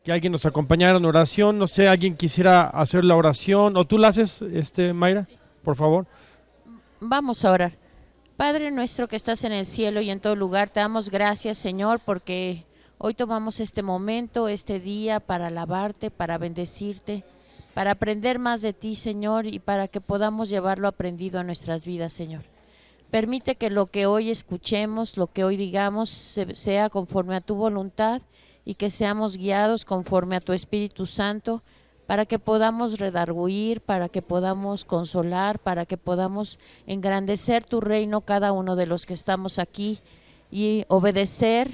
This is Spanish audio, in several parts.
que alguien nos acompañara en oración. No sé, alguien quisiera hacer la oración, o tú la haces, Mayra, por favor. Vamos a orar. Padre nuestro que estás en el cielo y en todo lugar, te damos gracias, Señor, porque hoy tomamos este momento, este día, para alabarte, para bendecirte, para aprender más de ti, Señor, y para que podamos llevarlo aprendido a nuestras vidas, Señor. Permite que lo que hoy escuchemos, lo que hoy digamos, sea conforme a tu voluntad y que seamos guiados conforme a tu Espíritu Santo, para que podamos redarguir, para que podamos consolar, para que podamos engrandecer tu reino cada uno de los que estamos aquí y obedecer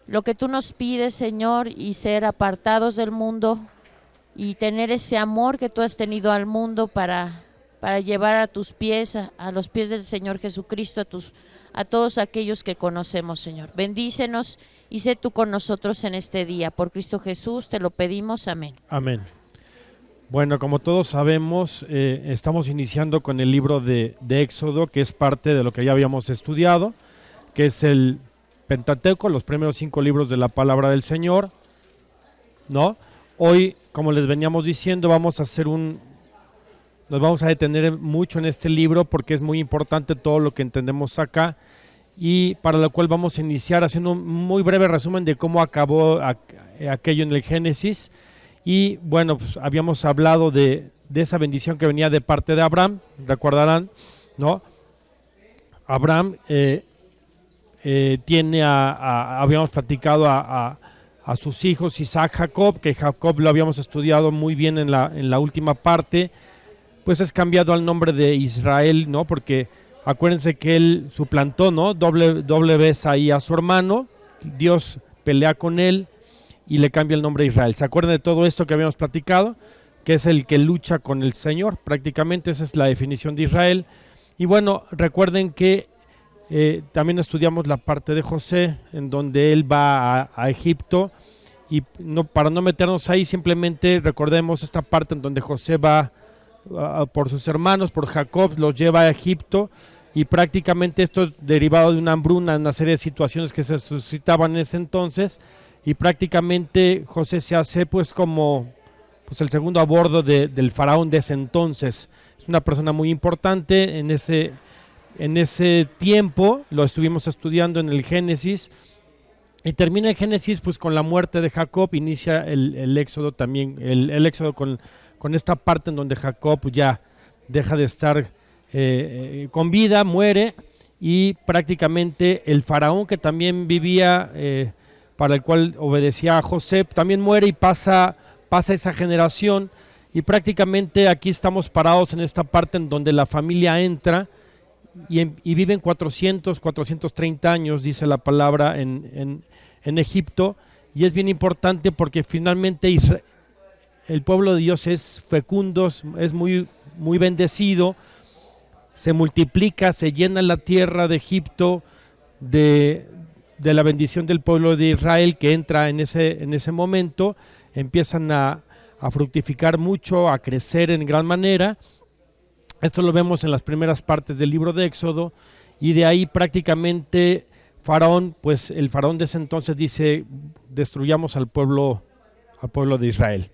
lo que tú nos pides, Señor, y ser apartados del mundo y tener ese amor que tú has tenido al mundo para llevar a tus pies, a los pies del Señor Jesucristo, a todos aquellos que conocemos, Señor. Bendícenos y sé tú con nosotros en este día. Por Cristo Jesús te lo pedimos. Amén. Amén. Bueno, como todos sabemos, estamos iniciando con el libro de Éxodo, que es parte de lo que ya habíamos estudiado, que es el Pentateuco, los primeros 5 libros de la palabra del Señor, ¿no? Hoy, como les veníamos diciendo, nos vamos a detener mucho en este libro porque es muy importante todo lo que entendemos acá, y para lo cual vamos a iniciar haciendo un muy breve resumen de cómo acabó aquello en el Génesis. Y bueno, pues habíamos hablado de esa bendición que venía de parte de Abraham, recordarán, ¿no? Abraham tiene habíamos platicado a sus hijos Isaac, Jacob, que Jacob lo habíamos estudiado muy bien en la última parte. Pues es cambiado al nombre de Israel, ¿no? Porque acuérdense que él suplantó, ¿no? Doble vez ahí a su hermano, Dios pelea con él y le cambia el nombre de Israel. ¿Se acuerdan de todo esto que habíamos platicado? Que es el que lucha con el Señor, prácticamente esa es la definición de Israel. Y bueno, recuerden que también estudiamos la parte de José, en donde él va a Egipto, y no, para no meternos ahí, simplemente recordemos esta parte en donde José va por sus hermanos, por Jacob, los lleva a Egipto, y prácticamente esto es derivado de una hambruna, una serie de situaciones que se suscitaban en ese entonces, y prácticamente José se hace pues como pues el segundo a bordo del faraón de ese entonces. Es una persona muy importante en ese tiempo, lo estuvimos estudiando en el Génesis, y termina el Génesis pues con la muerte de Jacob, inicia el Éxodo también, el Éxodo con esta parte en donde Jacob ya deja de estar con vida, muere, y prácticamente el faraón que también vivía, para el cual obedecía a José, también muere, y pasa esa generación, y prácticamente aquí estamos parados en esta parte en donde la familia entra y viven 430 años, dice la palabra, en Egipto, y es bien importante porque finalmente el pueblo de Dios es fecundo, es muy, muy bendecido, se multiplica, se llena la tierra de Egipto de la bendición del pueblo de Israel que entra en ese momento, empiezan a fructificar mucho, a crecer en gran manera. Esto lo vemos en las primeras partes del libro de Éxodo, y de ahí prácticamente Faraón, pues el faraón de ese entonces dice: destruyamos al pueblo de Israel.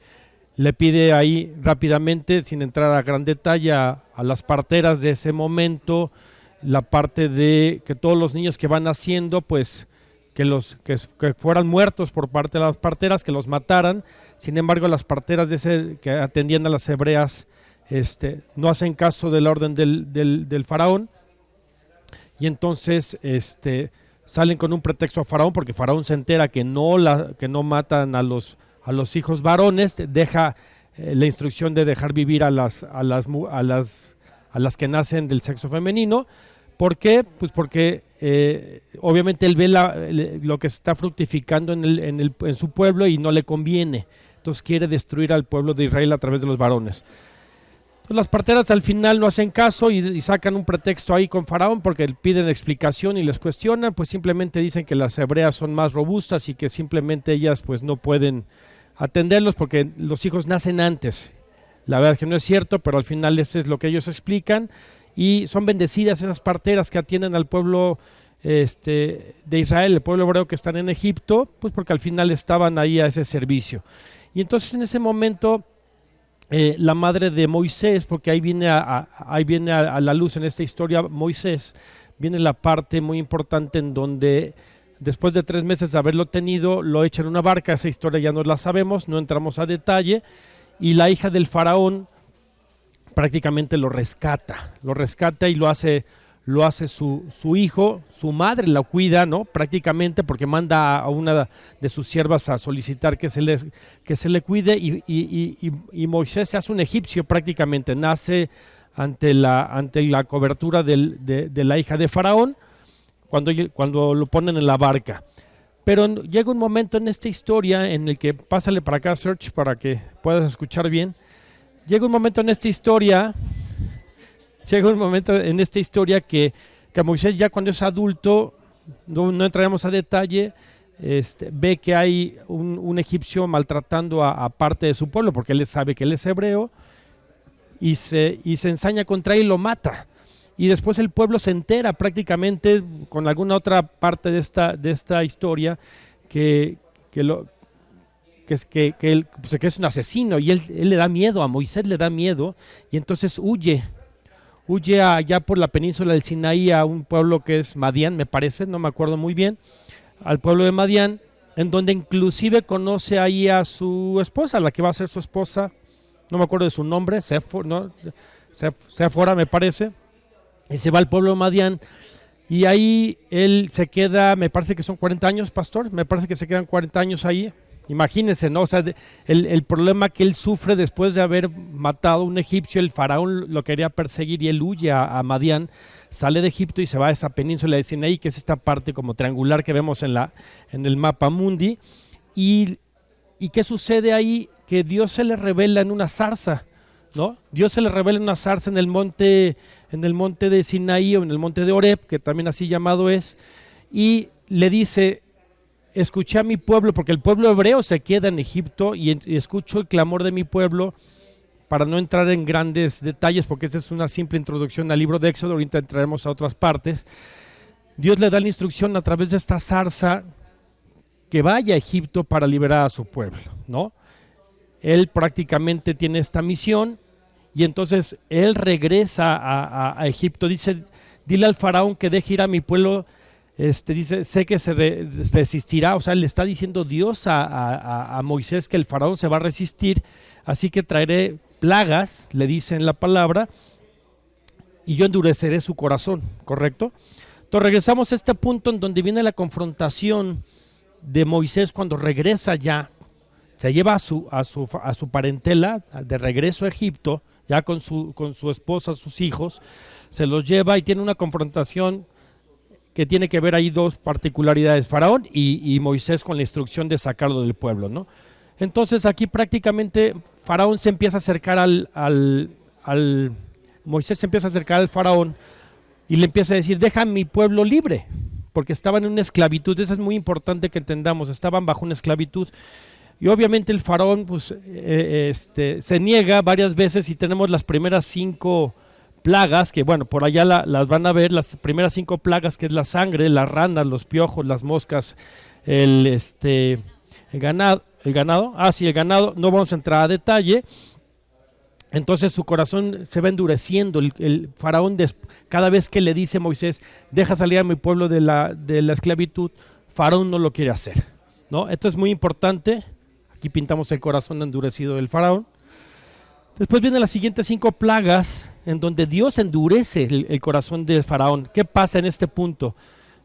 Le pide ahí rápidamente, sin entrar a gran detalle, a las parteras de ese momento, la parte de que todos los niños que van naciendo, pues que fueran muertos por parte de las parteras, que los mataran. Sin embargo, las parteras que atendían a las hebreas no hacen caso de la orden del faraón, y entonces salen con un pretexto a Faraón, porque Faraón se entera que no matan a los hijos varones, deja la instrucción de dejar vivir a las que nacen del sexo femenino. ¿Por qué? Pues porque obviamente él ve lo que se está fructificando en su pueblo y no le conviene, entonces quiere destruir al pueblo de Israel a través de los varones. Pues las parteras al final no hacen caso y sacan un pretexto ahí con Faraón, porque piden explicación y les cuestionan, pues simplemente dicen que las hebreas son más robustas y que simplemente ellas pues no pueden atenderlos porque los hijos nacen antes. La verdad es que no es cierto, pero al final este es lo que ellos explican, y son bendecidas esas parteras que atienden al pueblo de Israel, el pueblo hebreo que están en Egipto, pues porque al final estaban ahí a ese servicio. Y entonces en ese momento la madre de Moisés, porque ahí viene a la luz en esta historia Moisés, viene la parte muy importante en donde después de 3 meses de haberlo tenido, lo echa en una barca. Esa historia ya no la sabemos, no entramos a detalle, y la hija del faraón prácticamente lo rescata y lo hace su hijo. Su madre lo cuida, ¿no? Prácticamente, porque manda a una de sus siervas a solicitar que se le cuide, y Moisés se hace un egipcio prácticamente, nace ante la cobertura de la hija de Faraón cuando lo ponen en la barca. Pero llega un momento en esta historia en el que, pásale para acá, Serge, para que puedas escuchar bien. Llega un momento en esta historia que Moisés, ya cuando es adulto, no entraremos a detalle, ve que hay un egipcio maltratando a parte de su pueblo, porque él sabe que él es hebreo, y se ensaña contra él y lo mata. Y después el pueblo se entera prácticamente con alguna otra parte de esta historia que es un asesino, y él le da miedo, a Moisés le da miedo, y entonces huye allá por la península del Sinaí a un pueblo que es Madián, me parece, no me acuerdo muy bien, al pueblo de Madián, en donde inclusive conoce ahí a su esposa, la que va a ser su esposa, no me acuerdo de su nombre, Séfora me parece, y se va al pueblo de Madián, y ahí él se queda, me parece que son 40 años, pastor, me parece que se quedan 40 años ahí. Imagínense, ¿no? O sea, el problema que él sufre después de haber matado a un egipcio. El faraón lo quería perseguir y él huye a Madián, sale de Egipto y se va a esa península de Sinaí, que es esta parte como triangular que vemos en el mapa mundi. ¿Y qué sucede ahí? Que Dios se le revela en una zarza, ¿no? Dios se le revela en una zarza en el monte de Sinaí, o en el monte de Horeb, que también así llamado es, y le dice: escuché a mi pueblo, porque el pueblo hebreo se queda en Egipto, y escucho el clamor de mi pueblo. Para no entrar en grandes detalles, porque esta es una simple introducción al libro de Éxodo, ahorita entraremos a otras partes. Dios le da la instrucción a través de esta zarza que vaya a Egipto para liberar a su pueblo, ¿no? Él prácticamente tiene esta misión, y entonces él regresa a Egipto. Dice: dile al faraón que deje ir a mi pueblo. Dice: sé que se resistirá. O sea, le está diciendo Dios a Moisés que el faraón se va a resistir, así que traeré plagas, le dice en la palabra, y yo endureceré su corazón, ¿correcto? Entonces regresamos a este punto en donde viene la confrontación de Moisés cuando regresa ya. Se lleva a su parentela de regreso a Egipto, ya con su esposa, sus hijos, se los lleva, y tiene una confrontación que tiene que ver ahí dos particularidades: Faraón y Moisés, con la instrucción de sacarlo del pueblo, ¿no? Entonces aquí prácticamente Faraón se empieza a acercar Moisés se empieza a acercar al Faraón y le empieza a decir: deja a mi pueblo libre, porque estaban en una esclavitud. Eso es muy importante que entendamos, estaban bajo una esclavitud. Y obviamente el faraón pues, se niega varias veces, y tenemos las primeras 5 plagas, que bueno, por allá las van a ver, las primeras 5 plagas, que es la sangre, las ranas, los piojos, las moscas, el ganado, el ganado, no vamos a entrar a detalle. Entonces su corazón se va endureciendo. El faraón, cada vez que le dice Moisés: deja salir a mi pueblo de la esclavitud, Faraón no lo quiere hacer, ¿no? Esto es muy importante. Aquí pintamos el corazón endurecido del faraón. Después vienen las siguientes 5 plagas, en donde Dios endurece el corazón del faraón. ¿Qué pasa en este punto?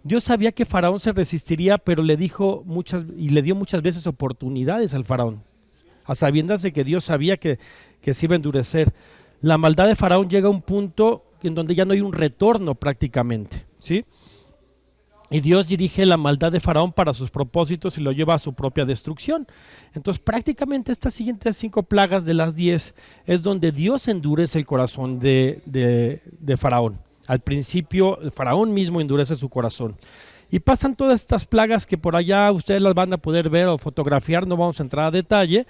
Dios sabía que Faraón se resistiría, pero le dio muchas veces oportunidades al faraón, a sabiendas de que Dios sabía que se iba a endurecer. La maldad de Faraón llega a un punto en donde ya no hay un retorno prácticamente, ¿sí? Y Dios dirige la maldad de Faraón para sus propósitos y lo lleva a su propia destrucción. Entonces prácticamente estas siguientes 5 plagas de las 10 es donde Dios endurece el corazón de Faraón. Al principio el Faraón mismo endurece su corazón. Y pasan todas estas plagas que por allá ustedes las van a poder ver o fotografiar, no vamos a entrar a detalle.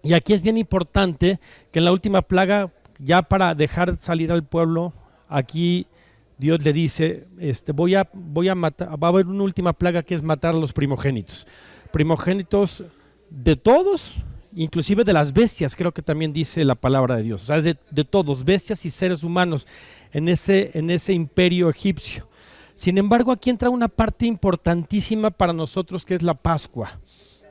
Y aquí es bien importante que en la última plaga, ya para dejar salir al pueblo, aquí Dios le dice, voy a matar, va a haber una última plaga que es matar a los primogénitos. Primogénitos de todos, inclusive de las bestias, creo que también dice la palabra de Dios. O sea, de todos, bestias y seres humanos en ese imperio egipcio. Sin embargo, aquí entra una parte importantísima para nosotros que es la Pascua,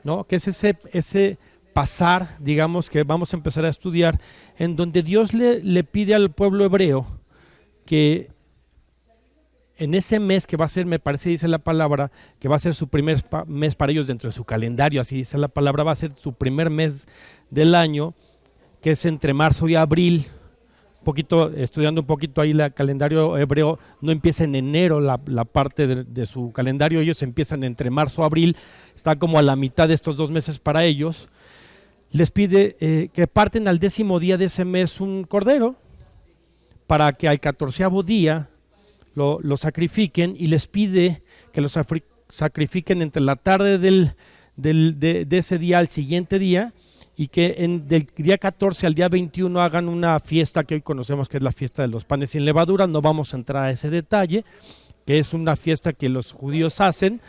¿no? Que es ese pasar, digamos, que vamos a empezar a estudiar, en donde Dios le pide al pueblo hebreo que en ese mes que va a ser, me parece, dice la palabra, que va a ser su primer mes para ellos dentro de su calendario, así dice la palabra, va a ser su primer mes del año, que es entre marzo y abril. Estudiando un poquito ahí el calendario hebreo, no empieza en enero la parte de su calendario, ellos empiezan entre marzo y abril, está como a la mitad de estos 2 meses para ellos. Les pide que parten al 10º día de ese mes un cordero, para que al 14º día lo sacrifiquen, y les pide que lo sacrifiquen entre la tarde de ese día al siguiente día, y que del día 14 al día 21 hagan una fiesta que hoy conocemos que es la fiesta de los panes sin levadura. No vamos a entrar a ese detalle, que es una fiesta que los judíos hacen,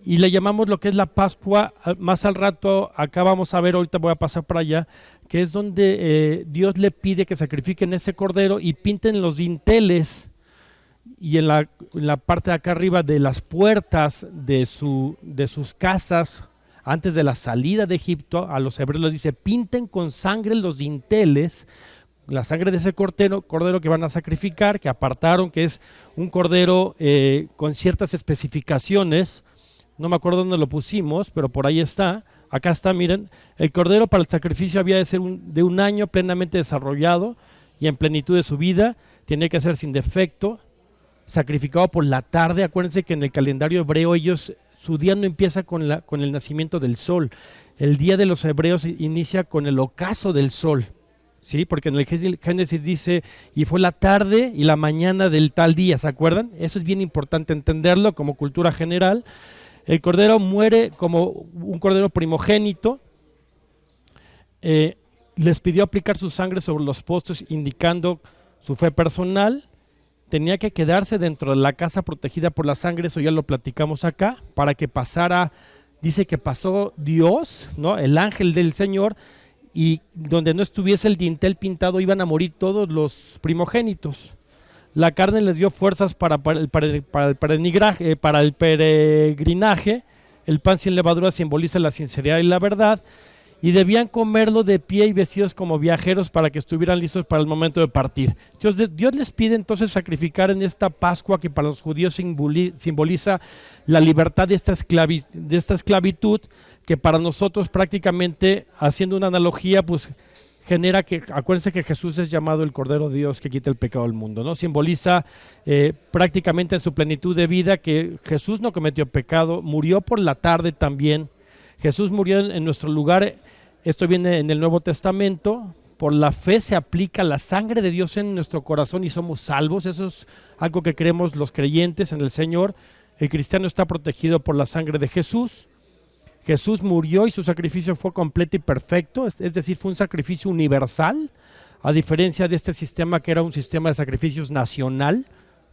y le llamamos lo que es la Pascua. Más al rato, acá vamos a ver, ahorita voy a pasar para allá, que es donde Dios le pide que sacrifiquen ese cordero y pinten los dinteles, y en la parte de acá arriba de las puertas de sus casas, antes de la salida de Egipto, a los hebreos les dice, pinten con sangre los dinteles, la sangre de ese cordero que van a sacrificar, que apartaron, que es un cordero con ciertas especificaciones. No me acuerdo dónde lo pusimos, pero por ahí está. Acá está, miren, el cordero para el sacrificio había de ser de 1 año, plenamente desarrollado y en plenitud de su vida, tenía que ser sin defecto, sacrificado por la tarde. Acuérdense que en el calendario hebreo su día no empieza con el nacimiento del sol. El día de los hebreos inicia con el ocaso del sol, ¿sí? Porque en el Génesis dice, y fue la tarde y la mañana del tal día, ¿se acuerdan? Eso es bien importante entenderlo como cultura general. El cordero muere como un cordero primogénito. Les pidió aplicar su sangre sobre los postes, indicando su fe personal. Tenía que quedarse dentro de la casa protegida por la sangre, eso ya lo platicamos acá, para que pasara, dice que pasó Dios, ¿no? El ángel del Señor, y donde no estuviese el dintel pintado iban a morir todos los primogénitos. La carne les dio fuerzas para el peregrinaje, el pan sin levadura simboliza la sinceridad y la verdad, y debían comerlo de pie y vestidos como viajeros para que estuvieran listos para el momento de partir. Dios les pide entonces sacrificar en esta Pascua, que para los judíos simboliza la libertad de esta esclavitud, que para nosotros prácticamente, haciendo una analogía, pues genera que, acuérdense que Jesús es llamado el Cordero de Dios que quita el pecado del mundo, ¿no? Simboliza prácticamente en su plenitud de vida que Jesús no cometió pecado, murió por la tarde también. Jesús murió en nuestro lugar. Esto viene en el Nuevo Testamento. Por la fe se aplica la sangre de Dios en nuestro corazón y somos salvos. Eso es algo que creemos los creyentes en el Señor. El cristiano está protegido por la sangre de Jesús. Jesús murió y su sacrificio fue completo y perfecto, es decir, fue un sacrificio universal, a diferencia de este sistema que era un sistema de sacrificios nacional.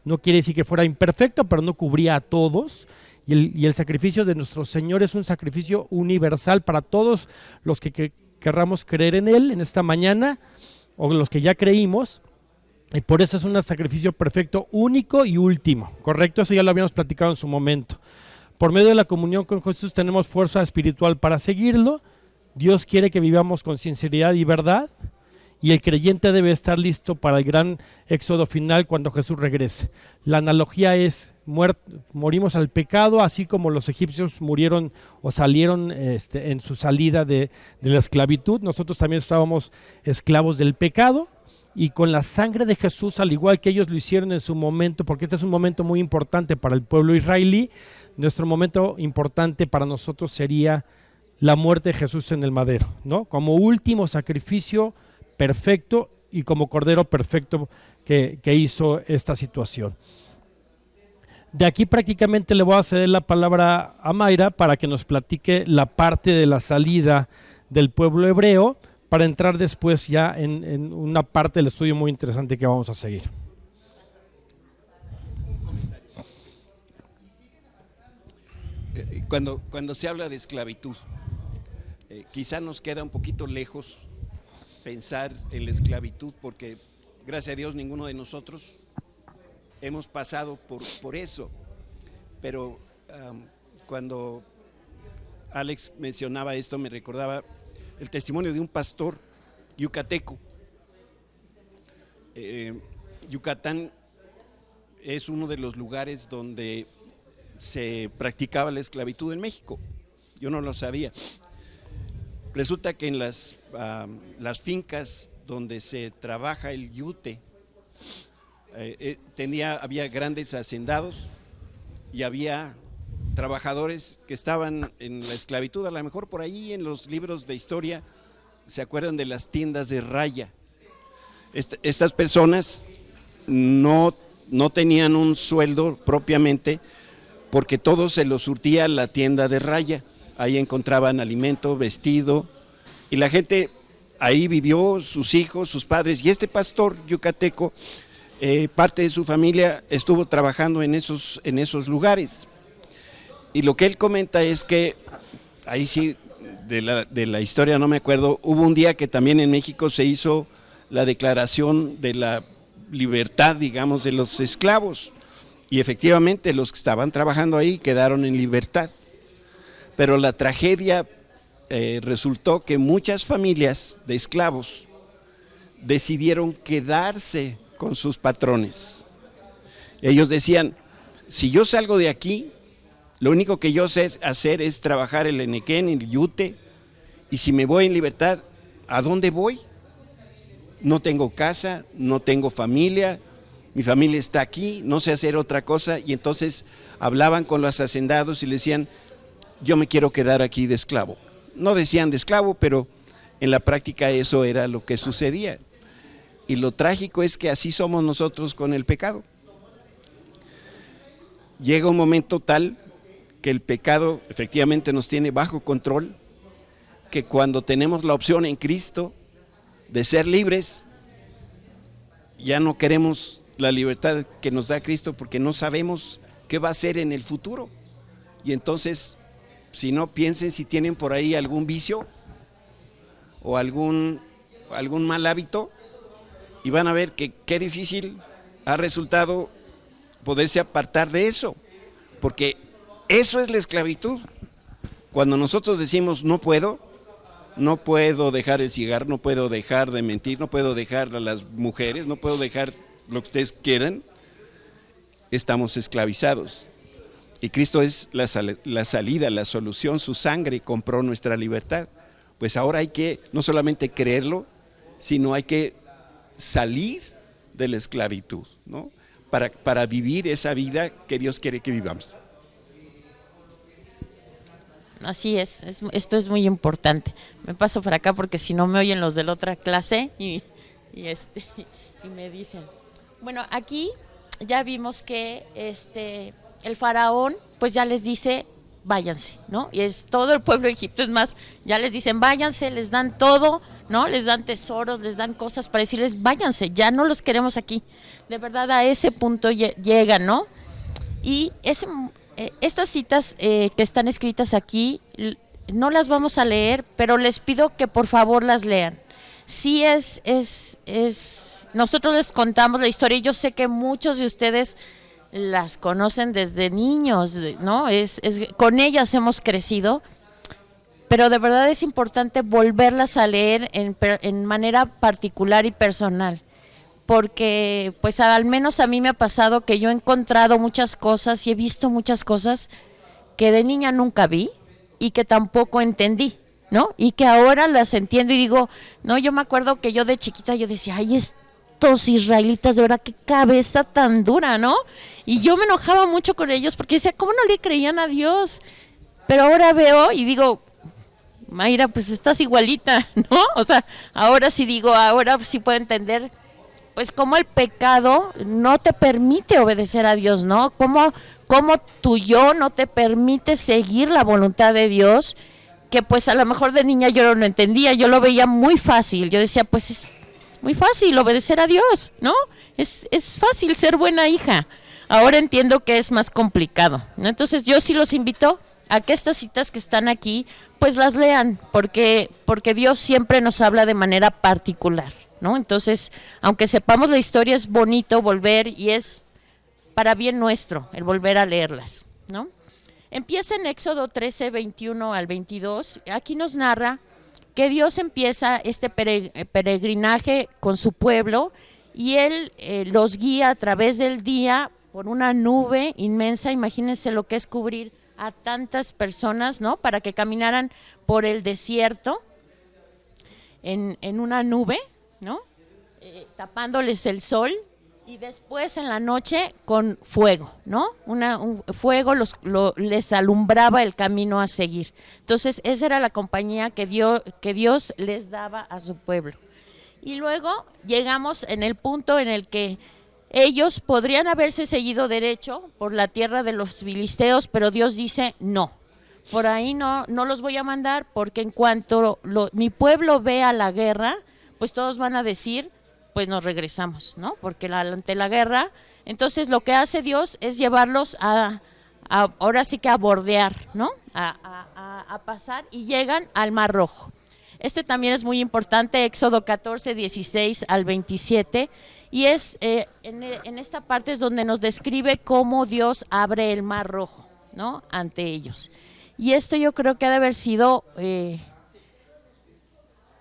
No quiere decir que fuera imperfecto, pero no cubría a todos. Y el sacrificio de nuestro Señor es un sacrificio universal para todos los que querramos creer en Él en esta mañana, o los que ya creímos, y por eso es un sacrificio perfecto, único y último, ¿correcto? Eso ya lo habíamos platicado en su momento. Por medio de la comunión con Jesús tenemos fuerza espiritual para seguirlo. Dios quiere que vivamos con sinceridad y verdad, y el creyente debe estar listo para el gran éxodo final cuando Jesús regrese. La analogía es, morimos al pecado, así como los egipcios murieron o salieron en su salida de la esclavitud. Nosotros también estábamos esclavos del pecado, y con la sangre de Jesús, al igual que ellos lo hicieron en su momento, porque este es un momento muy importante para el pueblo israelí, nuestro momento importante para nosotros sería la muerte de Jesús en el madero, ¿no? Como último sacrificio perfecto y como cordero perfecto que hizo esta situación. De aquí prácticamente le voy a ceder la palabra a Mayra para que nos platique la parte de la salida del pueblo hebreo, para entrar después ya en una parte del estudio muy interesante que vamos a seguir. Cuando se habla de esclavitud, quizá nos queda un poquito lejos pensar en la esclavitud, porque gracias a Dios ninguno de nosotros hemos pasado por eso. Pero cuando Alex mencionaba esto, me recordaba el testimonio de un pastor yucateco. Yucatán es uno de los lugares donde se practicaba la esclavitud en México. Yo no lo sabía. Resulta que en las fincas donde se trabaja el yute, había grandes hacendados y había trabajadores que estaban en la esclavitud. A lo mejor por ahí en los libros de historia se acuerdan de las tiendas de raya. Estas personas no tenían un sueldo propiamente, porque todo se lo surtía la tienda de raya. Ahí encontraban alimento, vestido, y la gente ahí vivió, sus hijos, sus padres. Y este pastor yucateco, parte de su familia estuvo trabajando en esos lugares. Y lo que él comenta es que, ahí sí, de la historia no me acuerdo, hubo un día que también en México se hizo la declaración de la libertad, digamos, de los esclavos. Y efectivamente los que estaban trabajando ahí quedaron en libertad. Pero la tragedia resultó que muchas familias de esclavos decidieron quedarse con sus patrones. Ellos decían, si yo salgo de aquí, lo único que yo sé hacer es trabajar el enequén, el yute, y si me voy en libertad, ¿a dónde voy? No tengo casa, no tengo familia, mi familia está aquí, no sé hacer otra cosa. Y entonces hablaban con los hacendados y le decían, yo me quiero quedar aquí de esclavo. No decían de esclavo, pero en la práctica eso era lo que sucedía. Y lo trágico es que así somos nosotros con el pecado. Llega un momento tal que el pecado efectivamente nos tiene bajo control, que cuando tenemos la opción en Cristo de ser libres, ya no queremos la libertad que nos da Cristo, porque no sabemos qué va a ser en el futuro. Y entonces, si no, piensen si tienen por ahí algún vicio o algún mal hábito, y van a ver que qué difícil ha resultado poderse apartar de eso, porque eso es la esclavitud. Cuando nosotros decimos no puedo dejar el cigarro, no puedo dejar de mentir, no puedo dejar a las mujeres, no puedo dejar lo que ustedes quieran, estamos esclavizados. Y Cristo es la salida, la solución, su sangre compró nuestra libertad. Pues ahora hay que no solamente creerlo, sino hay que salir de la esclavitud, ¿no? Para vivir esa vida que Dios quiere que vivamos. Así esto es muy importante. Me paso para acá porque si no me oyen los de la otra clase y me dicen. Bueno, aquí ya vimos que el faraón pues ya les dice váyanse, ¿no? Y es todo el pueblo de Egipto, es más, ya les dicen váyanse, les dan todo, ¿no? Les dan tesoros, les dan cosas para decirles váyanse, ya no los queremos aquí. De verdad a ese punto llegan, ¿no? Y estas citas que están escritas aquí no las vamos a leer, pero les pido que por favor las lean. Sí nosotros les contamos la historia y yo sé que muchos de ustedes las conocen desde niños, ¿no? Con ellas hemos crecido, pero de verdad es importante volverlas a leer en manera particular y personal, porque pues al menos a mí me ha pasado que yo he encontrado muchas cosas y he visto muchas cosas que de niña nunca vi y que tampoco entendí, ¿no? Y que ahora las entiendo y digo, no, yo me acuerdo que yo de chiquita yo decía, ay, estos israelitas, de verdad, qué cabeza tan dura, ¿no? Y yo me enojaba mucho con ellos porque decía, ¿cómo no le creían a Dios? Pero ahora veo y digo, Mayra, pues estás igualita, ¿no? O sea, ahora sí puedo entender, pues cómo el pecado no te permite obedecer a Dios, ¿no? Cómo tu yo no te permite seguir la voluntad de Dios, que pues a lo mejor de niña yo no lo entendía, yo lo veía muy fácil, yo decía, pues es muy fácil obedecer a Dios, ¿no? Es fácil ser buena hija. Ahora entiendo que es más complicado, ¿no? Entonces yo sí los invito a que estas citas que están aquí, pues las lean, porque Dios siempre nos habla de manera particular, ¿no? Entonces, aunque sepamos la historia, es bonito volver y es para bien nuestro el volver a leerlas, ¿no? Empieza en Éxodo 13, 21 al 22, aquí nos narra que Dios empieza este peregrinaje con su pueblo y Él los guía a través del día por una nube inmensa. Imagínense lo que es cubrir a tantas personas, ¿no? Para que caminaran por el desierto en una nube, ¿no? Tapándoles el sol, y después en la noche con fuego, ¿no? Un fuego les alumbraba el camino a seguir. Entonces esa era la compañía que Dios les daba a su pueblo. Y luego llegamos en el punto en el que ellos podrían haberse seguido derecho por la tierra de los filisteos, pero Dios dice no, por ahí no los voy a mandar, porque en cuanto mi pueblo vea la guerra, pues todos van a decir, pues nos regresamos, ¿no? Porque ante la guerra, entonces lo que hace Dios es llevarlos ahora sí que a bordear, ¿no? A pasar, y llegan al Mar Rojo. Este también es muy importante, Éxodo 14, 16 al 27, y es en esta parte es donde nos describe cómo Dios abre el Mar Rojo, ¿no? Ante ellos. Y esto yo creo que ha de haber sido...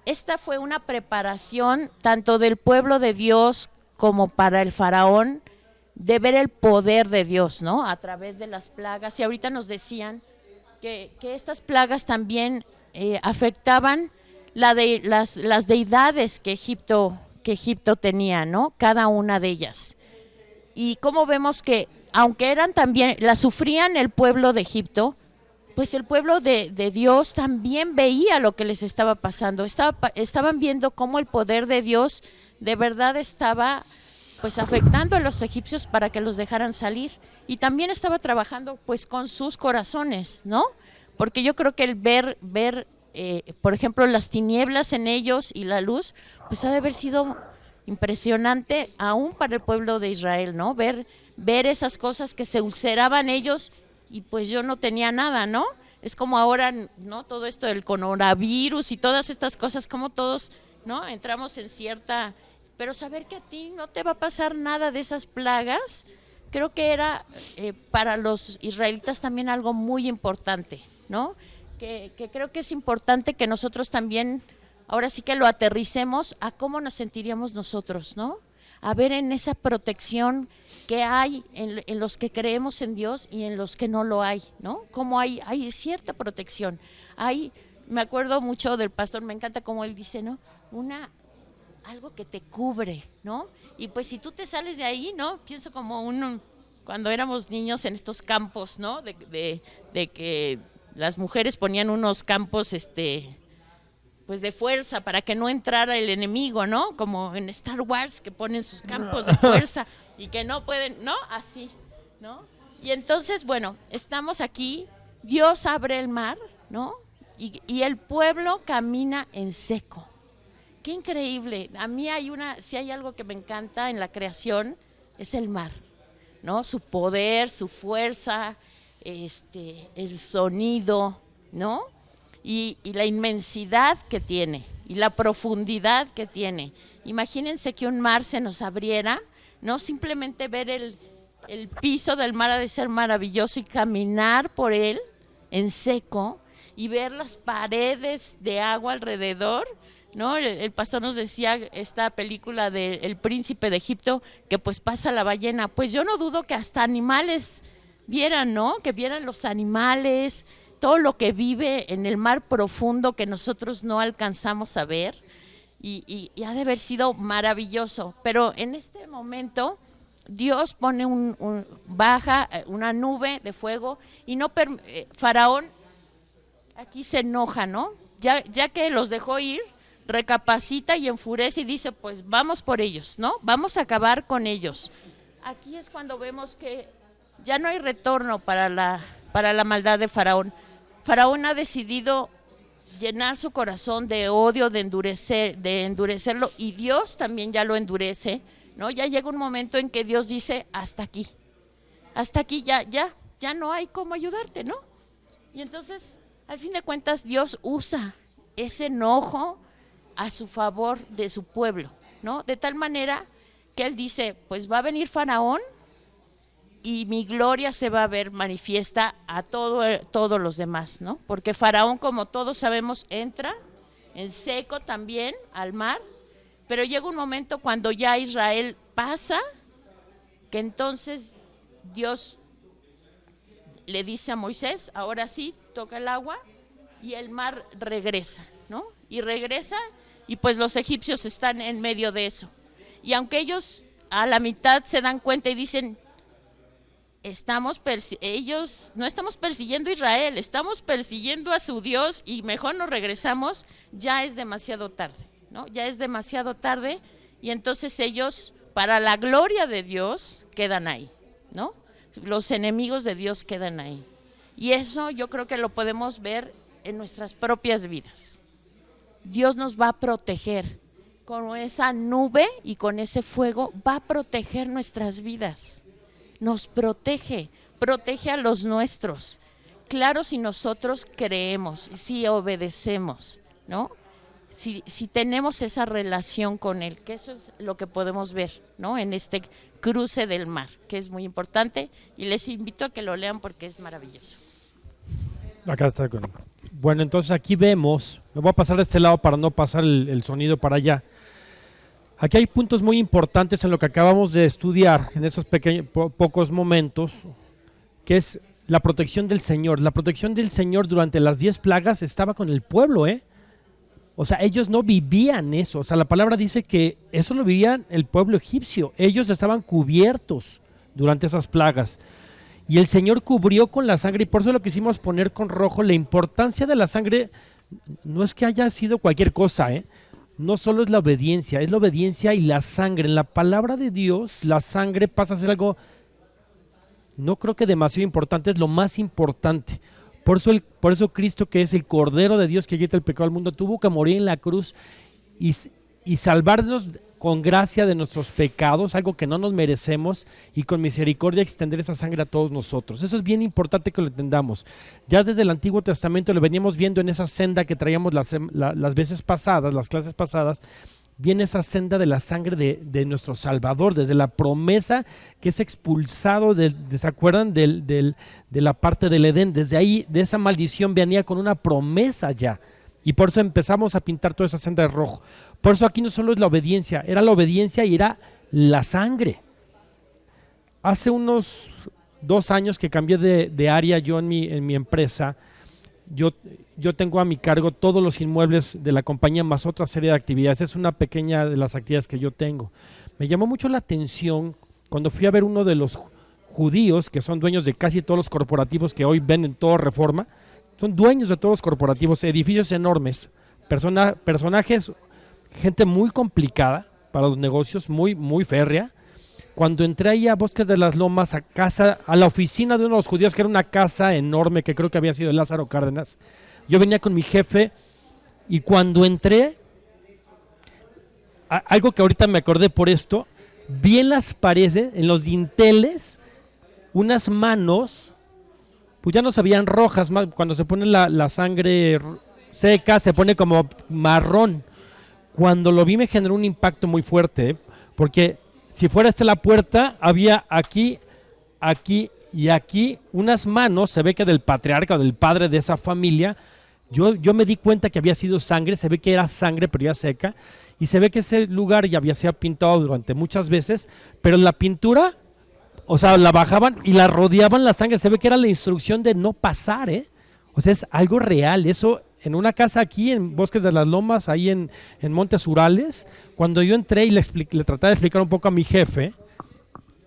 esta fue una preparación tanto del pueblo de Dios como para el faraón, de ver el poder de Dios, ¿no? A través de las plagas. Y ahorita nos decían que estas plagas también afectaban las deidades que Egipto tenía, ¿no? Cada una de ellas. Y como vemos que, aunque eran también, las sufrían el pueblo de Egipto, pues el pueblo de Dios también veía lo que les estaba pasando. Estaban viendo cómo el poder de Dios de verdad estaba pues afectando a los egipcios para que los dejaran salir. Y también estaba trabajando pues con sus corazones, ¿no? Porque yo creo que el ver por ejemplo, las tinieblas en ellos y la luz, pues ha de haber sido impresionante aún para el pueblo de Israel, ¿no? Ver esas cosas que se ulceraban ellos, y pues yo no tenía nada, ¿no? Es como ahora, ¿no? Todo esto del coronavirus y todas estas cosas, como todos, ¿no? Entramos en cierta... Pero saber que a ti no te va a pasar nada de esas plagas, creo que era para los israelitas también algo muy importante, ¿no? Que creo que es importante que nosotros también, ahora sí que lo aterricemos a cómo nos sentiríamos nosotros, ¿no? A ver en esa protección que hay en los que creemos en Dios y en los que no lo hay, ¿no? Como hay cierta protección. Me acuerdo mucho del pastor, me encanta cómo él dice, ¿no? Algo que te cubre, ¿no? Y pues si tú te sales de ahí, ¿no? Pienso como cuando éramos niños en estos campos, ¿no? De que las mujeres ponían unos campos, pues de fuerza para que no entrara el enemigo, ¿no? Como en Star Wars, que ponen sus campos de fuerza y que no pueden, ¿no? Así, ¿no? Y entonces, bueno, estamos aquí, Dios abre el mar, ¿no? Y el pueblo camina en seco. Qué increíble. A mí si hay algo que me encanta en la creación, es el mar, ¿no? Su poder, su fuerza, el sonido, ¿no? Y la inmensidad que tiene y la profundidad que tiene. Imagínense que un mar se nos abriera, no simplemente ver el piso del mar, ha de ser maravilloso, y caminar por él en seco y ver las paredes de agua alrededor, ¿no? El pastor nos decía esta película de El Príncipe de Egipto, que pues pasa la ballena. Pues yo no dudo que hasta animales vieran, ¿no? Que vieran los animales, todo lo que vive en el mar profundo que nosotros no alcanzamos a ver, y ha de haber sido maravilloso. Pero en este momento Dios pone baja una nube de fuego, y Faraón aquí se enoja, ¿no? Ya que los dejó ir, recapacita y enfurece y dice, pues vamos por ellos, ¿no? Vamos a acabar con ellos. Aquí es cuando vemos que ya no hay retorno para la maldad de Faraón. Faraón ha decidido llenar su corazón de odio, de endurecerlo, y Dios también ya lo endurece, ¿no? Ya llega un momento en que Dios dice, hasta aquí ya no hay cómo ayudarte, ¿no? Y entonces, al fin de cuentas, Dios usa ese enojo a su favor de su pueblo, ¿no? De tal manera que Él dice, pues va a venir Faraón y mi gloria se va a ver manifiesta a todos los demás, ¿no? Porque Faraón, como todos sabemos, entra en seco también al mar, pero llega un momento cuando ya Israel pasa, que entonces Dios le dice a Moisés, ahora sí, toca el agua, y el mar regresa, ¿no? Y regresa, y pues los egipcios están en medio de eso. Y aunque ellos a la mitad se dan cuenta y dicen, ellos no estamos persiguiendo a Israel, estamos persiguiendo a su Dios y mejor nos regresamos, ya es demasiado tarde, ¿no? Ya es demasiado tarde, y entonces ellos, para la gloria de Dios, quedan ahí, ¿no? Los enemigos de Dios quedan ahí. Y eso yo creo que lo podemos ver en nuestras propias vidas. Dios nos va a proteger con esa nube y con ese fuego, va a proteger nuestras vidas. Nos protege a los nuestros. Claro, si nosotros creemos, si obedecemos, ¿no? Si tenemos esa relación con Él, que eso es lo que podemos ver, ¿no? En este cruce del mar, que es muy importante, y les invito a que lo lean porque es maravilloso. Acá está. Bueno, entonces aquí vemos, me voy a pasar de este lado para no pasar el sonido para allá. Aquí hay puntos muy importantes en lo que acabamos de estudiar, en esos pocos momentos, que es la protección del Señor. La protección del Señor durante las 10 plagas estaba con el pueblo, ¿eh? O sea, ellos no vivían eso. O sea, la palabra dice que eso lo vivían el pueblo egipcio. Ellos estaban cubiertos durante esas plagas. Y el Señor cubrió con la sangre, y por eso lo quisimos poner con rojo. La importancia de la sangre no es que haya sido cualquier cosa, ¿eh? No solo es la obediencia y la sangre. En la palabra de Dios, la sangre pasa a ser algo, no creo que demasiado importante, es lo más importante. Por eso Cristo, que es el Cordero de Dios que quita el pecado del mundo, tuvo que morir en la cruz y salvarnos con gracia de nuestros pecados, algo que no nos merecemos, y con misericordia extender esa sangre a todos nosotros. Eso es bien importante que lo entendamos. Ya desde el Antiguo Testamento lo veníamos viendo en esa senda que traíamos las veces pasadas, las clases pasadas. Viene esa senda de la sangre de nuestro Salvador, desde la promesa que es expulsado, ¿se acuerdan? De la parte del Edén. Desde ahí, de esa maldición venía con una promesa ya. Y por eso empezamos a pintar toda esa senda de rojo. Por eso aquí no solo es la obediencia, era la obediencia y era la sangre. Hace unos 2 años que cambié de área yo en mi empresa. Yo tengo a mi cargo todos los inmuebles de la compañía más otra serie de actividades. Es una pequeña de las actividades que yo tengo. Me llamó mucho la atención cuando fui a ver uno de los judíos que son dueños de casi todos los corporativos que hoy ven en toda Reforma. Son dueños de todos los corporativos, edificios enormes, personajes, gente muy complicada para los negocios, muy, muy férrea. Cuando entré ahí a Bosques de las Lomas, a la oficina de uno de los judíos, que era una casa enorme, que creo que había sido de Lázaro Cárdenas, yo venía con mi jefe, y cuando entré, algo que ahorita me acordé por esto, vi en las paredes, en los dinteles, unas manos, pues ya no se veían rojas, cuando se pone la sangre seca, se pone como marrón. Cuando lo vi me generó un impacto muy fuerte, porque si fuera esta la puerta, había aquí, aquí y aquí unas manos, se ve que del patriarca o del padre de esa familia. Yo me di cuenta que había sido sangre, se ve que era sangre pero ya seca, y se ve que ese lugar ya había sido pintado durante muchas veces, pero la pintura, o sea, la bajaban y la rodeaban la sangre, se ve que era la instrucción de no pasar, ¿eh? O sea, es algo real, eso. En una casa aquí en Bosques de las Lomas, ahí en Montes Urales, cuando yo entré y le traté de explicar un poco a mi jefe,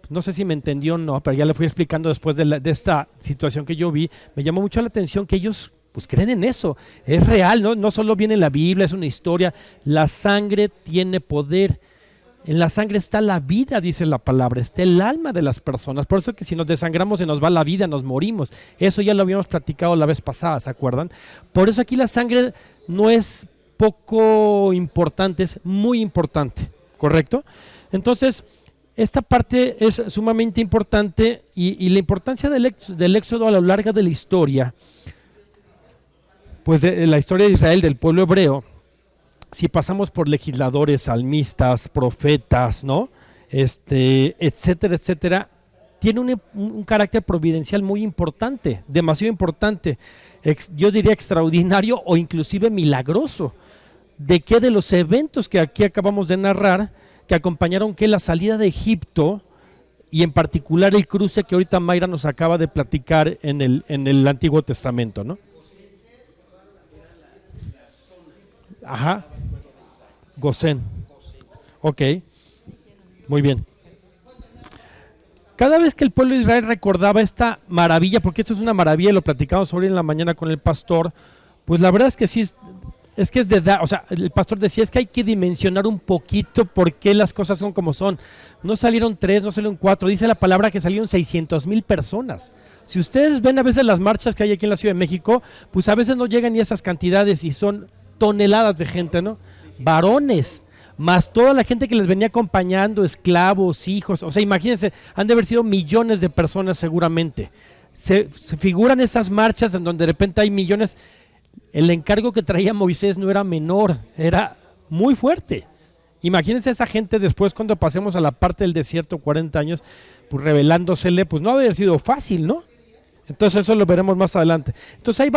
no sé si me entendió o no, pero ya le fui explicando después de esta situación que yo vi, me llamó mucho la atención que ellos pues creen en eso, es real, no solo viene en la Biblia, es una historia, la sangre tiene poder. En la sangre está la vida, dice la palabra, está el alma de las personas. Por eso que si nos desangramos se nos va la vida, nos morimos. Eso ya lo habíamos platicado la vez pasada, ¿se acuerdan? Por eso aquí la sangre no es poco importante, es muy importante, ¿correcto? Entonces, esta parte es sumamente importante y la importancia del éxodo a lo largo de la historia pues de la historia de Israel, del pueblo hebreo, si pasamos por legisladores, salmistas, profetas, ¿no? Etcétera, etcétera, tiene un carácter providencial muy importante, demasiado importante, yo diría extraordinario o inclusive milagroso. ¿De qué? De los eventos que aquí acabamos de narrar, que acompañaron que la salida de Egipto y en particular el cruce que ahorita Mayra nos acaba de platicar en el Antiguo Testamento, ¿no? Ajá. Gosén. Ok. Muy bien. Cada vez que el pueblo de Israel recordaba esta maravilla, porque esto es una maravilla, lo platicamos hoy en la mañana con el pastor, pues la verdad es que sí, es que es de edad, o sea, el pastor decía, es que hay que dimensionar un poquito por qué las cosas son como son. No salieron 3, no salieron 4, dice la palabra que salieron 600,000 personas. Si ustedes ven a veces las marchas que hay aquí en la Ciudad de México, pues a veces no llegan ni esas cantidades y son toneladas de gente, ¿no? Varones, más toda la gente que les venía acompañando, esclavos, hijos, o sea, imagínense, han de haber sido millones de personas seguramente. Se figuran esas marchas en donde de repente hay millones. El encargo que traía Moisés no era menor, era muy fuerte. Imagínense esa gente después cuando pasemos a la parte del desierto, 40 años, pues revelándosele, pues no haber sido fácil, ¿no? Entonces eso lo veremos más adelante. Entonces hay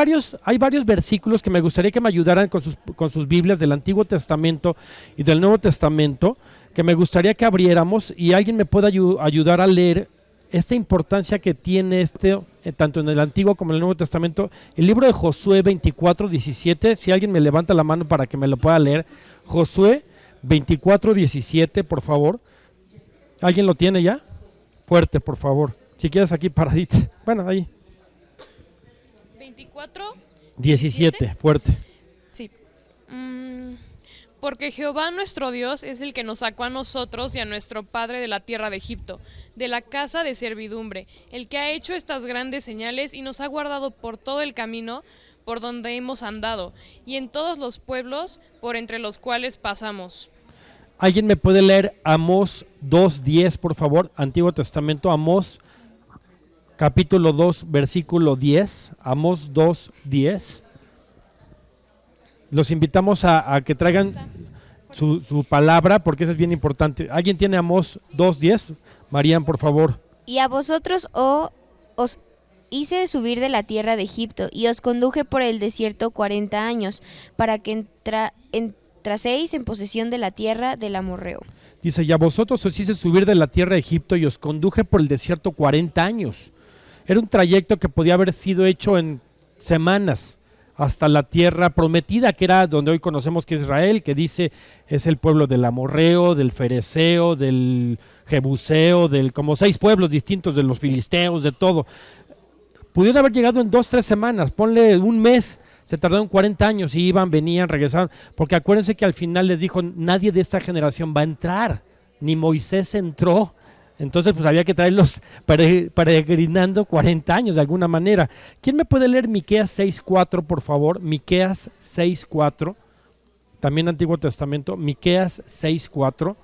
varios versículos que me gustaría que me ayudaran con sus Biblias del Antiguo Testamento y del Nuevo Testamento, que me gustaría que abriéramos y alguien me pueda ayudar a leer esta importancia que tiene tanto en el Antiguo como en el Nuevo Testamento. El libro de Josué 24:17, si alguien me levanta la mano para que me lo pueda leer. Josué 24:17, por favor. ¿Alguien lo tiene ya? Fuerte, por favor. Si quieres aquí paradita. Bueno, ahí. 24:17, fuerte. Sí. Porque Jehová nuestro Dios es el que nos sacó a nosotros y a nuestro padre de la tierra de Egipto, de la casa de servidumbre, el que ha hecho estas grandes señales y nos ha guardado por todo el camino por donde hemos andado, y en todos los pueblos por entre los cuales pasamos. ¿Alguien me puede leer Amós 2:10, por favor? Antiguo Testamento, Amós capítulo 2, versículo 10, Amós 2:10. Los invitamos a que traigan su palabra, porque eso es bien importante. ¿Alguien tiene Amós 2:10? Marían, por favor. Y a vosotros, os hice subir de la tierra de Egipto, y os conduje por el desierto 40 años, para que entraseis en posesión de la tierra del amorreo. Dice, y a vosotros os hice subir de la tierra de Egipto, y os conduje por el desierto 40 años. Era un trayecto que podía haber sido hecho en semanas, hasta la tierra prometida, que era donde hoy conocemos que es Israel, que dice es el pueblo del amorreo, del fereceo, del jebuseo, como 6 pueblos distintos, de los filisteos, de todo. Pudieron haber llegado en 2-3 semanas, ponle un mes, se tardaron 40 años, y iban, venían, regresaban, porque acuérdense que al final les dijo, nadie de esta generación va a entrar, ni Moisés entró. Entonces pues había que traerlos peregrinando 40 años de alguna manera. ¿Quién me puede leer Miqueas 6:4, por favor? Miqueas 6:4, también Antiguo Testamento, Miqueas 6:4.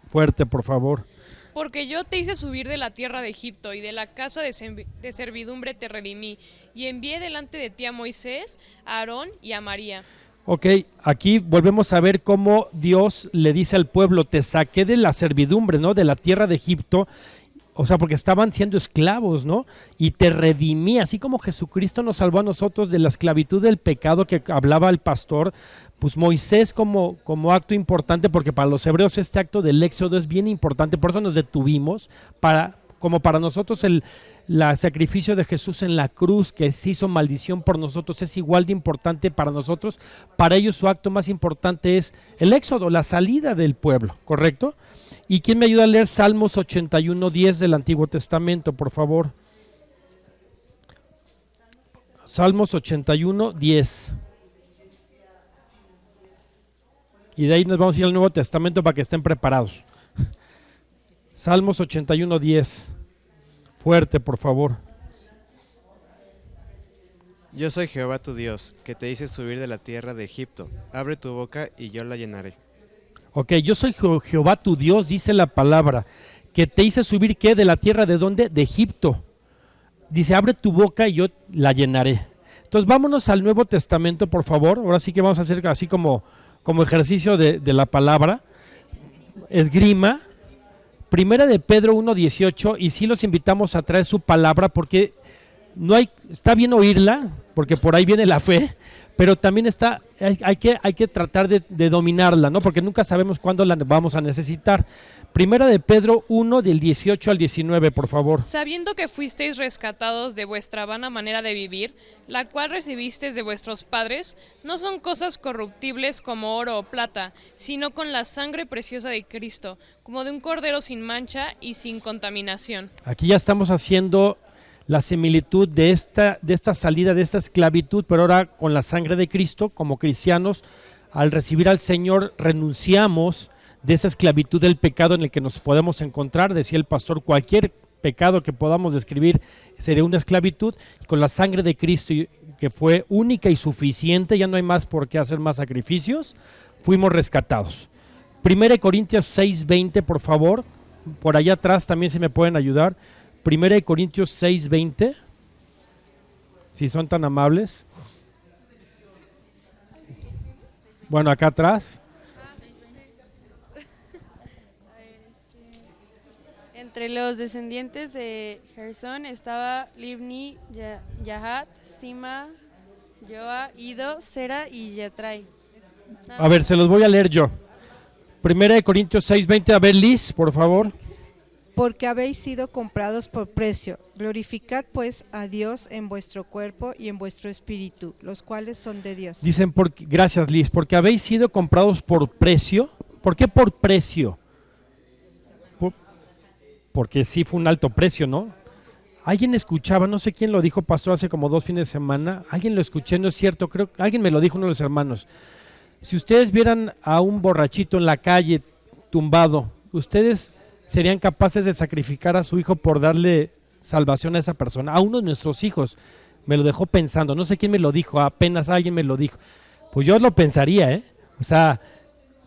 Fuerte, por favor. Porque yo te hice subir de la tierra de Egipto, y de la casa de servidumbre te redimí, y envié delante de ti a Moisés, a Aarón y a María. Ok, aquí volvemos a ver cómo Dios le dice al pueblo, te saqué de la servidumbre, ¿no? De la tierra de Egipto, o sea, porque estaban siendo esclavos, ¿no? Y te redimí, así como Jesucristo nos salvó a nosotros de la esclavitud del pecado que hablaba el pastor, pues Moisés como acto importante, porque para los hebreos este acto del éxodo es bien importante, por eso nos detuvimos, como para nosotros el sacrificio de Jesús en la cruz, que se hizo maldición por nosotros, es igual de importante para nosotros. Para ellos su acto más importante es el éxodo, la salida del pueblo, ¿correcto? ¿Y quién me ayuda a leer Salmos 81:10 del Antiguo Testamento, por favor? Salmos 81:10. Y de ahí nos vamos a ir al Nuevo Testamento para que estén preparados. Salmos 81:10. Fuerte, por favor. Yo soy Jehová tu Dios, que te hice subir de la tierra de Egipto. Abre tu boca y yo la llenaré. Ok, yo soy Jehová tu Dios, dice la palabra, que te hice subir, ¿qué? De la tierra, ¿de dónde? De Egipto. dice, abre tu boca y yo la llenaré. Entonces vámonos al Nuevo Testamento, por favor. Ahora sí que vamos a hacer así como ejercicio de la palabra. Esgrima. Primera de Pedro 1:18, y sí los invitamos a traer su palabra porque está bien oírla, porque por ahí viene la fe, pero también hay que tratar de dominarla, ¿no? Porque nunca sabemos cuándo la vamos a necesitar. Primera de Pedro 1, del 18 al 19, por favor. Sabiendo que fuisteis rescatados de vuestra vana manera de vivir, la cual recibisteis de vuestros padres, no son cosas corruptibles como oro o plata, sino con la sangre preciosa de Cristo, como de un cordero sin mancha y sin contaminación. Aquí ya estamos haciendo la similitud de esta salida, de esta esclavitud, pero ahora con la sangre de Cristo. Como cristianos, al recibir al Señor, renunciamos de esa esclavitud del pecado en el que nos podemos encontrar. Decía el pastor, cualquier pecado que podamos describir sería una esclavitud, y con la sangre de Cristo, que fue única y suficiente, ya no hay más por qué hacer más sacrificios, fuimos rescatados. 1 Corintios 6:20, por favor, por allá atrás también se me pueden ayudar. 1 Corintios 6:20, si son tan amables. Bueno, acá atrás. Entre los descendientes de Gersón estaba Libni, Yahat, Sima, Joa, Ido, Sera y Yatrai. A ver, se los voy a leer yo. 1 Corintios 6:20, a ver, Liz, por favor. Porque habéis sido comprados por precio. Glorificad pues a Dios en vuestro cuerpo y en vuestro espíritu, los cuales son de Dios. Dicen, gracias Liz, porque habéis sido comprados por precio. ¿Por qué por precio? Porque sí fue un alto precio, ¿no? Alguien escuchaba, no sé quién lo dijo, pastor, hace como 2 fines de semana. Alguien lo escuché, no es cierto, creo que alguien me lo dijo, uno de los hermanos. Si ustedes vieran a un borrachito en la calle tumbado, ¿ustedes serían capaces de sacrificar a su hijo por darle salvación a esa persona? A uno de nuestros hijos me lo dejó pensando, no sé quién me lo dijo, apenas alguien me lo dijo. Pues yo lo pensaría, ¿eh? O sea,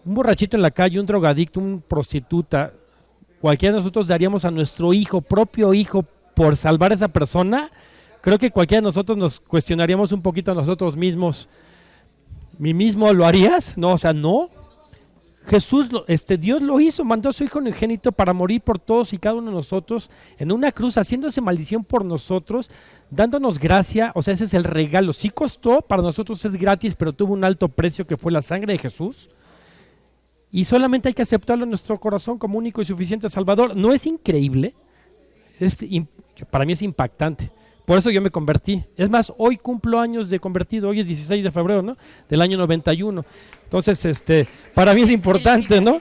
un borrachito en la calle, un drogadicto, un prostituta, cualquiera de nosotros daríamos a nuestro hijo, propio hijo, por salvar a esa persona. Creo que cualquiera de nosotros nos cuestionaríamos un poquito a nosotros mismos. ¿Mí mismo lo harías? No, o sea, no. Jesús, Dios lo hizo, mandó a su Hijo unigénito para morir por todos y cada uno de nosotros en una cruz, haciéndose maldición por nosotros, dándonos gracia. O sea, ese es el regalo. Sí costó, para nosotros es gratis, pero tuvo un alto precio que fue la sangre de Jesús. Y solamente hay que aceptarlo en nuestro corazón como único y suficiente Salvador. ¿No es increíble? Para mí es impactante. Por eso yo me convertí. Es más, hoy cumplo años de convertido. Hoy es 16 de febrero, ¿no? Del año 91. Entonces, para mí es importante, ¿no?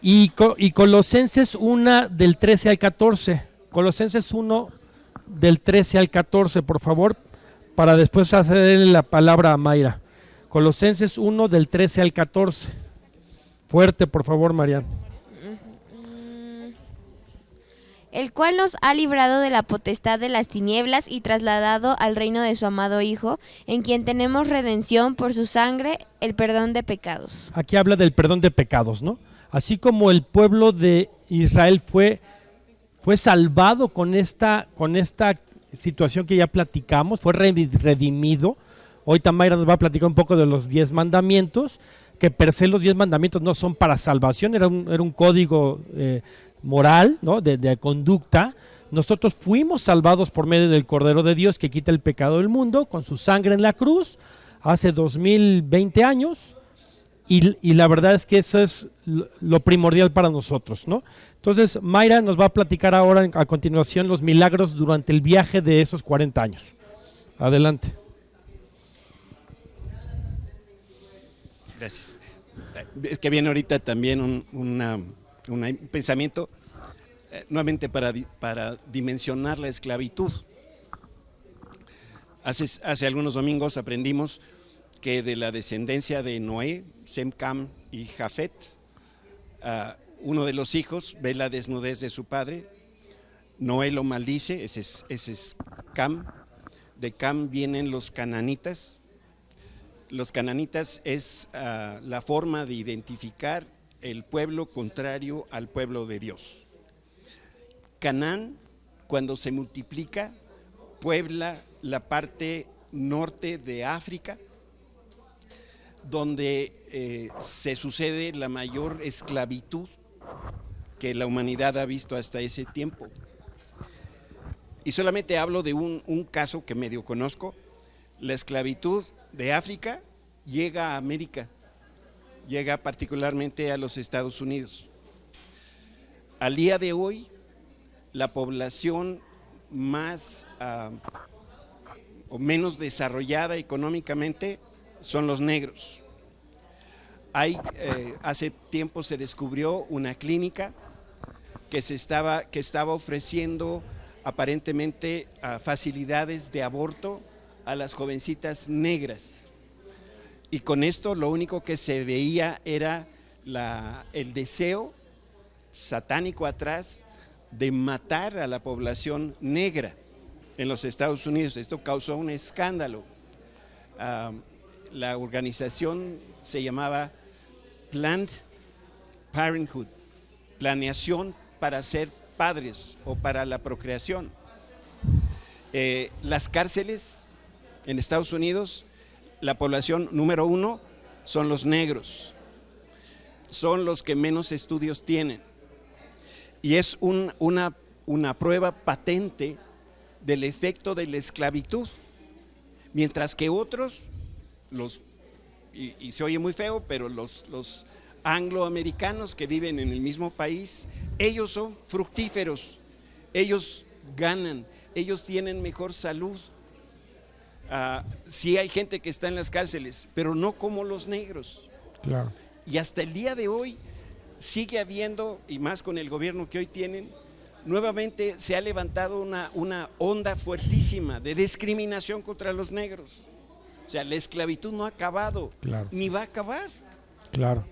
Y Colosenses 1 del 13 al 14. Colosenses 1 del 13 al 14, por favor, para después hacerle la palabra a Mayra. Colosenses 1 del 13 al 14. Fuerte, por favor, Mariana. El cual nos ha librado de la potestad de las tinieblas y trasladado al reino de su amado Hijo, en quien tenemos redención por su sangre, el perdón de pecados. Aquí habla del perdón de pecados, ¿no? Así como el pueblo de Israel fue salvado con esta situación que ya platicamos, fue redimido. Hoy Tamaira nos va a platicar un poco de los 10 mandamientos, que per se los 10 mandamientos no son para salvación, era un código moral, ¿no? de conducta. Nosotros fuimos salvados por medio del Cordero de Dios que quita el pecado del mundo con su sangre en la cruz hace 2020 años, y la verdad es que eso es lo primordial para nosotros, ¿no? Entonces Mayra nos va a platicar ahora a continuación los milagros durante el viaje de esos 40 años. Adelante. Gracias. Es que viene ahorita también un pensamiento nuevamente para dimensionar la esclavitud. Hace algunos domingos aprendimos que de la descendencia de Noé, Sem, Cam y Jafet, uno de los hijos ve la desnudez de su padre, Noé lo maldice, ese es Cam. De Cam vienen los cananitas. Los cananitas es la forma de identificar el pueblo contrario al pueblo de Dios. Canaán, cuando se multiplica, Puebla la parte norte de África, donde se sucede la mayor esclavitud que la humanidad ha visto hasta ese tiempo. Y solamente hablo de un caso que medio conozco. La esclavitud de África llega a América, llega particularmente a los Estados Unidos. Al día de hoy, la población más o menos desarrollada económicamente son los negros. Hace tiempo se descubrió una clínica que estaba ofreciendo aparentemente facilidades de aborto a las jovencitas negras, y con esto lo único que se veía era el deseo satánico atrás de matar a la población negra en los Estados Unidos. Esto causó un escándalo. La organización se llamaba Planned Parenthood, planeación para ser padres o para la procreación. Las cárceles en Estados Unidos, la población número 1 son los negros, son los que menos estudios tienen, y es una prueba patente del efecto de la esclavitud, mientras que otros, y se oye muy feo, pero los angloamericanos que viven en el mismo país, ellos son fructíferos, ellos ganan, ellos tienen mejor salud. Sí hay gente que está en las cárceles, pero no como los negros. Claro. Y hasta el día de hoy sigue habiendo, y más con el gobierno que hoy tienen, nuevamente se ha levantado una onda fuertísima de discriminación contra los negros. O sea, la esclavitud no ha acabado, Claro. ni va a acabar. Claro.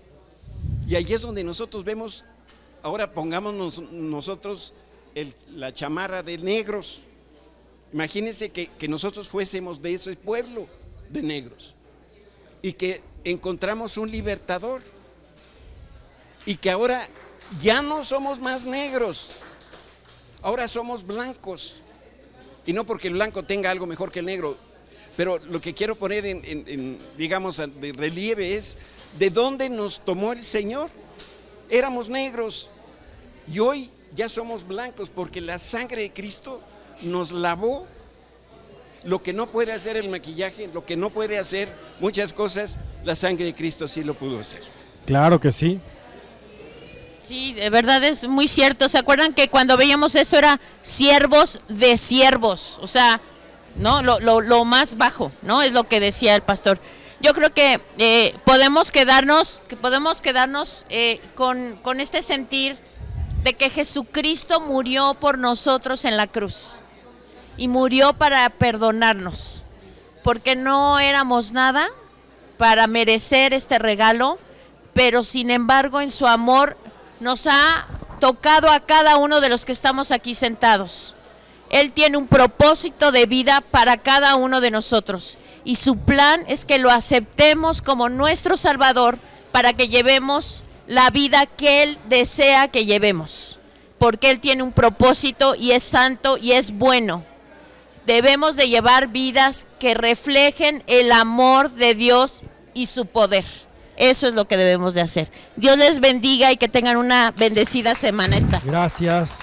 Y ahí es donde nosotros vemos, ahora pongámonos nosotros la chamarra de negros. Imagínense que nosotros fuésemos de ese pueblo de negros y que encontramos un libertador y que ahora ya no somos más negros, ahora somos blancos. Y no porque el blanco tenga algo mejor que el negro, pero lo que quiero poner digamos, de relieve es de dónde nos tomó el Señor. Éramos negros y hoy ya somos blancos porque la sangre de Cristo nos lavó. Lo que no puede hacer el maquillaje, lo que no puede hacer muchas cosas, la sangre de Cristo sí lo pudo hacer. Claro que sí. Sí, de verdad es muy cierto. ¿Se acuerdan que cuando veíamos eso era siervos de siervos? O sea, ¿no? Lo más bajo, ¿no? Es lo que decía el pastor. Yo creo que podemos quedarnos con este sentir de que Jesucristo murió por nosotros en la cruz y murió para perdonarnos, porque no éramos nada para merecer este regalo, pero sin embargo en su amor nos ha tocado a cada uno de los que estamos aquí sentados. Él tiene un propósito de vida para cada uno de nosotros y su plan es que lo aceptemos como nuestro Salvador para que llevemos la vida que Él desea que llevemos, porque Él tiene un propósito y es santo y es bueno. Debemos de llevar vidas que reflejen el amor de Dios y su poder. Eso es lo que debemos de hacer. Dios les bendiga y que tengan una bendecida semana esta. Gracias.